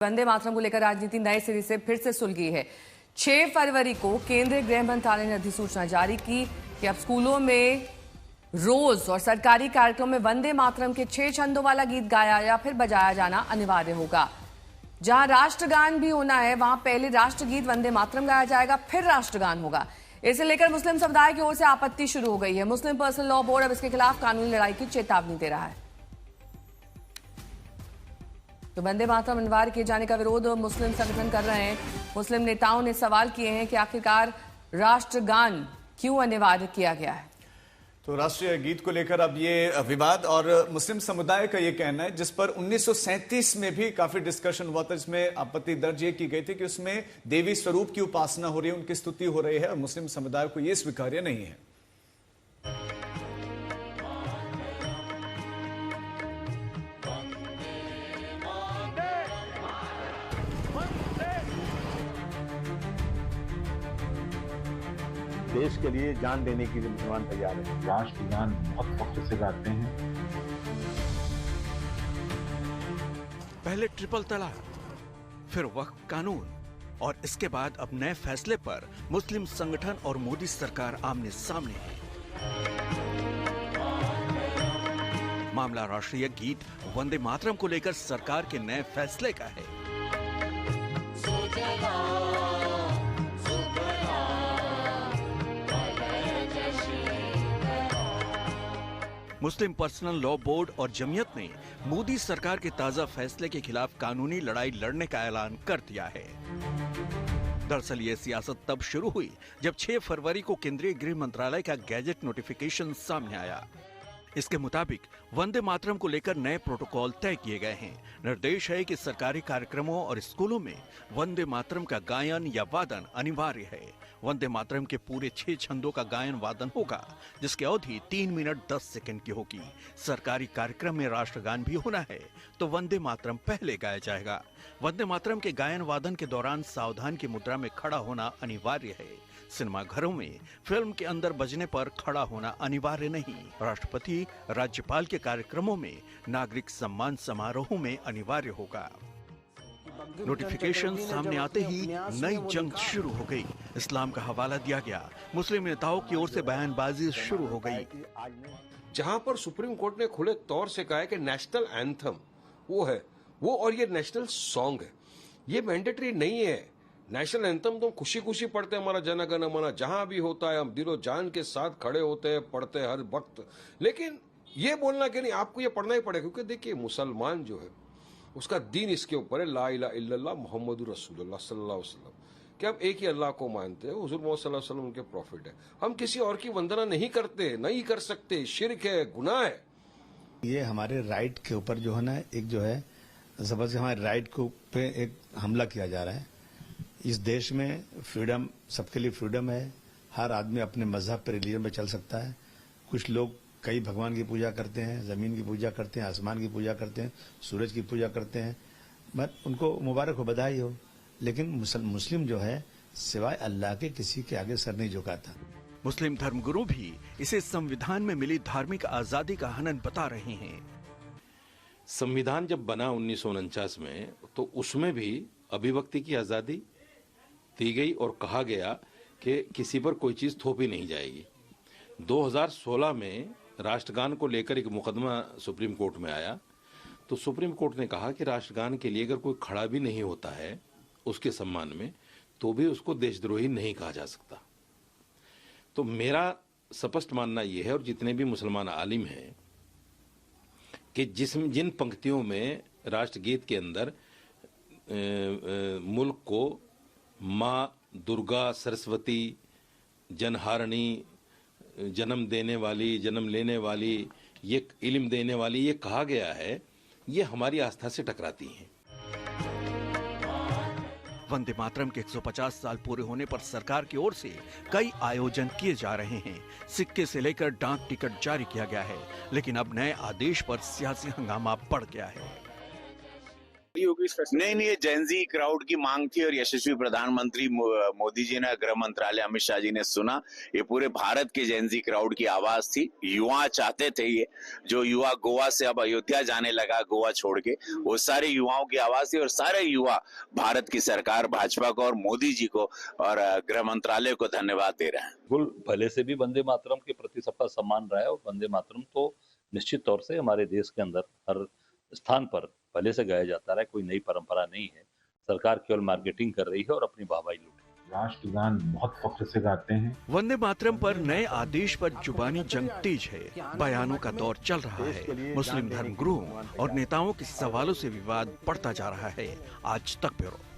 वंदे मातरम को लेकर राजनीति नए सिरे से फिर से सुलगी है। 6 फरवरी को केंद्रीय गृह मंत्रालय ने अधिसूचना जारी की कि अब स्कूलों में रोज और सरकारी कार्यक्रम में वंदे मातरम के 6 छंदों वाला गीत गाया या फिर बजाया जाना अनिवार्य होगा। जहां राष्ट्रगान भी होना है, वहां पहले राष्ट्रगीत वंदे मातरम गाया जाएगा, फिर राष्ट्रगान होगा। इसे लेकर मुस्लिम समुदाय की ओर से आपत्ति शुरू हो गई है। मुस्लिम पर्सनल लॉ बोर्ड अब इसके खिलाफ कानूनी लड़ाई की चेतावनी दे रहा है। तो वंदे मातरम अनिवार्य किए जाने का विरोध मुस्लिम संगठन कर रहे हैं। मुस्लिम नेताओं ने सवाल किए हैं कि आखिरकार राष्ट्रगान क्यों अनिवार्य किया गया है। तो राष्ट्रीय गीत को लेकर अब ये विवाद और मुस्लिम समुदाय का ये कहना है, जिस पर 1937 में भी काफी डिस्कशन हुआ था, जिसमें आपत्ति दर्ज ये की गई थी कि उसमें देवी स्वरूप की उपासना हो रही है, उनकी स्तुति हो रही है और मुस्लिम समुदाय को ये स्वीकार्य नहीं है। देश के लिए जान देने के लिए मुसलमान तैयार है। राष्ट्रगान बहुत वक्त से गाते हैं। पहले ट्रिपल तलाक, फिर वक्फ कानून और इसके बाद अब नए फैसले पर मुस्लिम संगठन और मोदी सरकार आमने सामने है। मामला राष्ट्रीय गीत वंदे मातरम को लेकर सरकार के नए फैसले का है। मुस्लिम पर्सनल लॉ बोर्ड और जमीयत ने मोदी सरकार के ताजा फैसले के खिलाफ कानूनी लड़ाई लड़ने का ऐलान कर दिया है। दरअसल ये सियासत तब शुरू हुई जब 6 फरवरी को केंद्रीय गृह मंत्रालय का गैजेट नोटिफिकेशन सामने आया। इसके मुताबिक वंदे मातरम को लेकर नए प्रोटोकॉल तय किए गए हैं। निर्देश है कि सरकारी कार्यक्रमों और स्कूलों में वंदे मातरम का गायन या वादन अनिवार्य है। वंदे मातरम के पूरे 6 छंदों का गायन वादन होगा, जिसकी अवधि 3 मिनट 10 सेकंड की होगी। सरकारी कार्यक्रम में राष्ट्रगान भी होना है तो वंदे मातरम पहले गाया जाएगा। वंदे मातरम के गायन वादन के दौरान सावधान की मुद्रा में खड़ा होना अनिवार्य है। सिनेमा घरों में फिल्म के अंदर बजने पर खड़ा होना अनिवार्य नहीं। राष्ट्रपति, राज्यपाल के कार्यक्रमों में नागरिक सम्मान समारोह में अनिवार्य होगा। नोटिफिकेशन सामने आते ही नई जंग शुरू हो गई। इस्लाम का हवाला दिया गया। मुस्लिम नेताओं की ओर से बयानबाजी शुरू हो गई। जहां पर सुप्रीम कोर्ट ने खुले तौर से कहा है कि नेशनल एंथम वो है वो, और ये नेशनल सॉन्ग है, ये मैंडेटरी नहीं है। नेशनल एंथम तो खुशी खुशी पढ़ते हैं, हमारा जन गण मन, जहां भी होता है हम दिलो जान के साथ खड़े होते हैं, पढ़ते हैं हर वक्त। लेकिन ये बोलना कि नहीं आपको ये पढ़ना ही पड़ेगा, क्योंकि देखिए मुसलमान जो है उसका दीन इसके ऊपर है, ला इलाहा इल्लल्लाह मुहम्मदुर रसूलुल्लाह सल्लल्लाहु अलैहि वसल्लम, कि हम एक ही अल्लाह को मानते हैं, हुजूर मोहम्मद सल्लल्लाहु अलैहि वसल्लम उनके प्रॉफिट है। हम किसी और की वंदना नहीं करते, नहीं कर सकते, शिर्क है, गुनाह है। ये हमारे राइट के ऊपर जो है ना, एक जो है जबरदस्त हमारे राइट को पे एक हमला किया जा रहा है। इस देश में फ्रीडम, सबके लिए फ्रीडम है। हर आदमी अपने मजहब पर, रिलीजन पे चल सकता है। कुछ लोग कई भगवान की पूजा करते हैं, जमीन की पूजा करते हैं, आसमान की पूजा करते हैं, सूरज की पूजा करते हैं। बट उनको मुबारक हो, बधाई हो। लेकिन मुस्लिम जो है सिवाय अल्लाह के किसी के आगे सर नहीं झुकाता। मुस्लिम धर्मगुरु भी इसे संविधान में मिली धार्मिक आजादी का हनन बता रहे हैं। संविधान जब बना 1949 में, तो उसमें भी अभिव्यक्ति की आजादी दी गई और कहा गया कि किसी पर कोई चीज थोपी नहीं जाएगी। 2016 में राष्ट्रगान को लेकर एक मुकदमा सुप्रीम कोर्ट में आया, तो सुप्रीम कोर्ट ने कहा कि राष्ट्रगान के लिए अगर कोई खड़ा भी नहीं होता है उसके सम्मान में, तो भी उसको देशद्रोही नहीं कहा जा सकता। तो मेरा स्पष्ट मानना यह है, और जितने भी मुसलमान आलिम हैं, कि जिन पंक्तियों में राष्ट्रगीत के अंदर मुल्क को माँ दुर्गा, सरस्वती, जनहारणी, जन्म देने वाली, जन्म लेने वाली, ये इल्म देने वाली, ये कहा गया है, ये हमारी आस्था से टकराती हैं। वंदे मातरम के 150 साल पूरे होने पर सरकार की ओर से कई आयोजन किए जा रहे हैं। सिक्के से लेकर डाक टिकट जारी किया गया है, लेकिन अब नए आदेश पर सियासी हंगामा बढ़ गया है। पार्टी होगी इस फैसले? नहीं, ये जेनजी क्राउड की मांग थी और यशस्वी प्रधानमंत्री मोदी जी ने, गृह मंत्रालय अमित शाह जी ने सुना। ये पूरे भारत के जेनजी क्राउड की आवाज थी। युवा चाहते थे, ये जो युवा गोवा से अब अयोध्या जाने लगा, गोवा छोड़ के, वो सारे युवाओं की आवाज थी और सारे युवा भारत की सरकार, भाजपा को और मोदी जी को और गृह मंत्रालय को धन्यवाद दे रहे हैं। बिल्कुल, पहले से भी वंदे मातरम के प्रति सबका सम्मान रहा है और वंदे मातरम तो निश्चित तौर से हमारे देश के अंदर हर स्थान पर पहले से गाया जाता रहा है। कोई नई परंपरा नहीं है। सरकार केवल मार्केटिंग कर रही है और अपनी वाहवाही लूट रही है। राष्ट्रगान बहुत फख्र से गाते हैं। वंदे मातरम पर नए आदेश पर जुबानी जंग तेज है। बयानों का दौर चल रहा है। मुस्लिम धर्मगुरुओं और नेताओं के सवालों से विवाद बढ़ता जा रहा है। आज तक ब्यूरो।